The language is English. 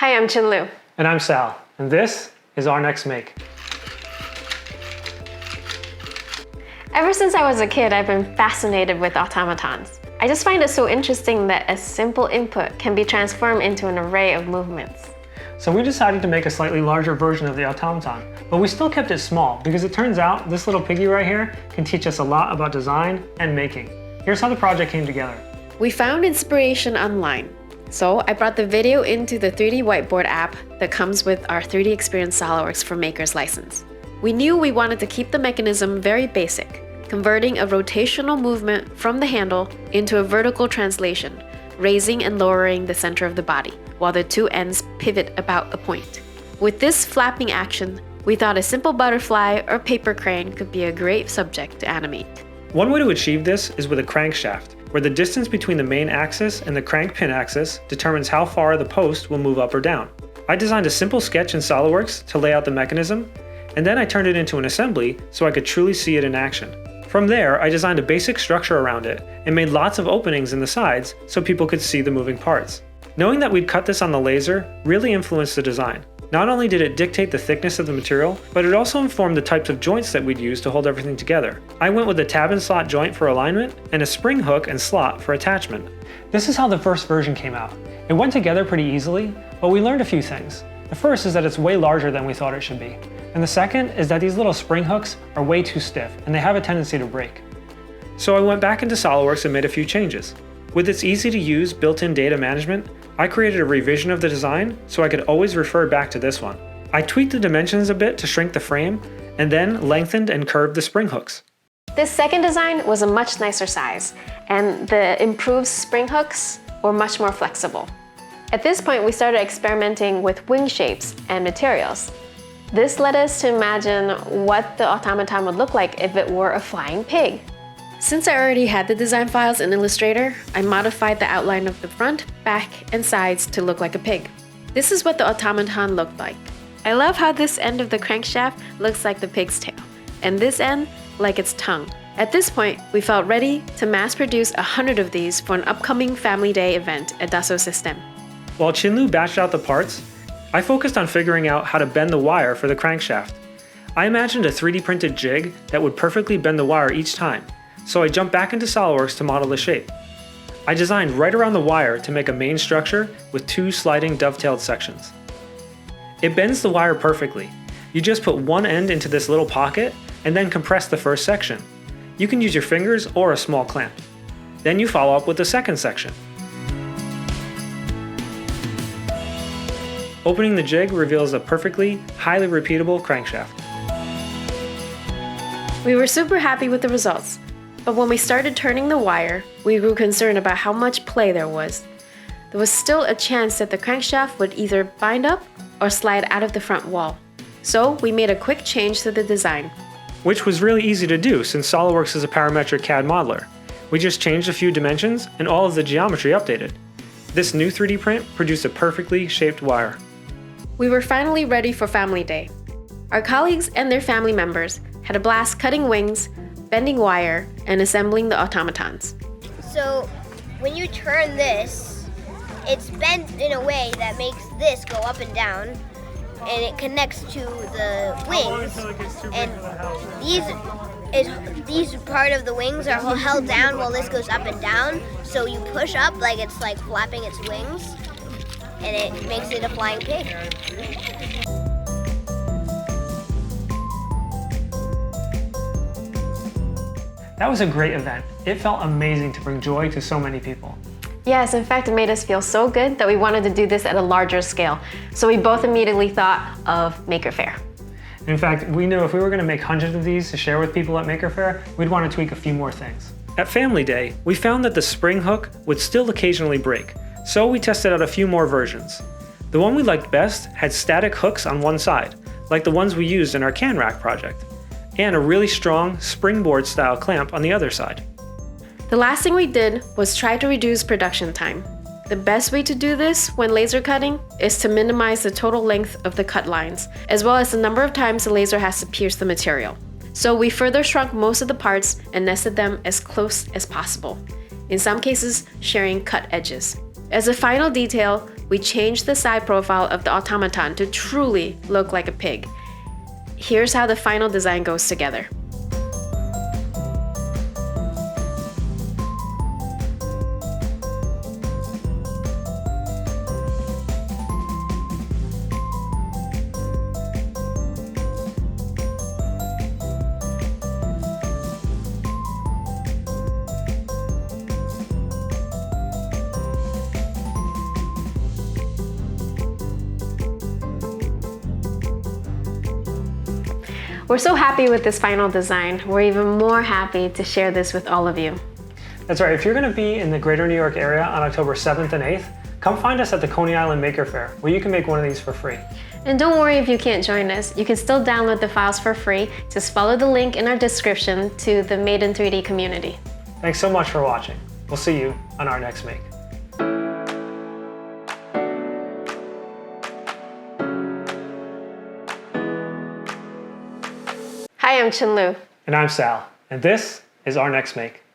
Hi, I'm Chinlu. And I'm Sal, and this is our next make. Ever since I was a kid, I've been fascinated with automatons. I just find it so interesting that a simple input can be transformed into an array of movements. So we decided to make a slightly larger version of the automaton, but we still kept it small because it turns out this little piggy right here can teach us a lot about design and making. Here's how the project came together. We found inspiration online. So I brought the video into the 3D whiteboard app that comes with our 3D Experience SOLIDWORKS for Makers license. We knew we wanted to keep the mechanism very basic, converting a rotational movement from the handle into a vertical translation, raising and lowering the center of the body, while the two ends pivot about a point. With this flapping action, we thought a simple butterfly or paper crane could be a great subject to animate. One way to achieve this is with a crankshaft, where the distance between the main axis and the crank pin axis determines how far the post will move up or down. I designed a simple sketch in SOLIDWORKS to lay out the mechanism, and then I turned it into an assembly so I could truly see it in action. From there, I designed a basic structure around it and made lots of openings in the sides so people could see the moving parts. Knowing that we'd cut this on the laser really influenced the design. Not only did it dictate the thickness of the material, but it also informed the types of joints that we'd use to hold everything together. I went with a tab and slot joint for alignment and a spring hook and slot for attachment. This is how the first version came out. It went together pretty easily, but we learned a few things. The first is that it's way larger than we thought it should be. And the second is that these little spring hooks are way too stiff and they have a tendency to break. So I went back into SOLIDWORKS and made a few changes. With its easy to use built-in data management, I created a revision of the design so I could always refer back to this one. I tweaked the dimensions a bit to shrink the frame and then lengthened and curved the spring hooks. This second design was a much nicer size, and the improved spring hooks were much more flexible. At this point, we started experimenting with wing shapes and materials. This led us to imagine what the automaton would look like if it were a flying pig. Since I already had the design files in Illustrator, I modified the outline of the front, back, and sides to look like a pig. This is what the automaton looked like. I love how this end of the crankshaft looks like the pig's tail, and this end like its tongue. At this point, we felt ready to mass produce 100 of these for an upcoming Family Day event at Dassault Systèmes. While Chinlu batched out the parts, I focused on figuring out how to bend the wire for the crankshaft. I imagined a 3D printed jig that would perfectly bend the wire each time, so I jumped back into SOLIDWORKS to model the shape. I designed right around the wire to make a main structure with two sliding dovetailed sections. It bends the wire perfectly. You just put one end into this little pocket and then compress the first section. You can use your fingers or a small clamp. Then you follow up with the second section. Opening the jig reveals a perfectly, highly repeatable crankshaft. We were super happy with the results, but when we started turning the wire, we grew concerned about how much play there was. There was still a chance that the crankshaft would either bind up or slide out of the front wall. So we made a quick change to the design. Which was really easy to do since SOLIDWORKS is a parametric CAD modeler. We just changed a few dimensions and all of the geometry updated. This new 3D print produced a perfectly shaped wire. We were finally ready for Family Day. Our colleagues and their family members had a blast cutting wings, bending wire, and assembling the automatons. So when you turn this, it's bent in a way that makes this go up and down, and it connects to the wings. And these part of the wings are held down while this goes up and down. So you push up like it's like flapping its wings, and it makes it a flying pig. That was a great event. It felt amazing to bring joy to so many people. Yes, in fact, it made us feel so good that we wanted to do this at a larger scale. So we both immediately thought of Maker Faire. In fact, we knew if we were going to make hundreds of these to share with people at Maker Faire, we'd want to tweak a few more things. At Family Day, we found that the spring hook would still occasionally break, so we tested out a few more versions. The one we liked best had static hooks on one side, like the ones we used in our can rack project, and a really strong springboard style clamp on the other side. The last thing we did was try to reduce production time. The best way to do this when laser cutting is to minimize the total length of the cut lines, as well as the number of times the laser has to pierce the material. So we further shrunk most of the parts and nested them as close as possible, in some cases sharing cut edges. As a final detail, we changed the side profile of the automaton to truly look like a pig. Here's how the final design goes together. We're so happy with this final design. We're even more happy to share this with all of you. That's right, if you're going to be in the greater New York area on October 7th and 8th, come find us at the Coney Island Maker Fair, where you can make one of these for free. And don't worry if you can't join us. You can still download the files for free. Just follow the link in our description to the Made in 3D community. Thanks so much for watching. We'll see you on our next make. Hi, I'm Chinlu. And I'm Sal, and this is our next make.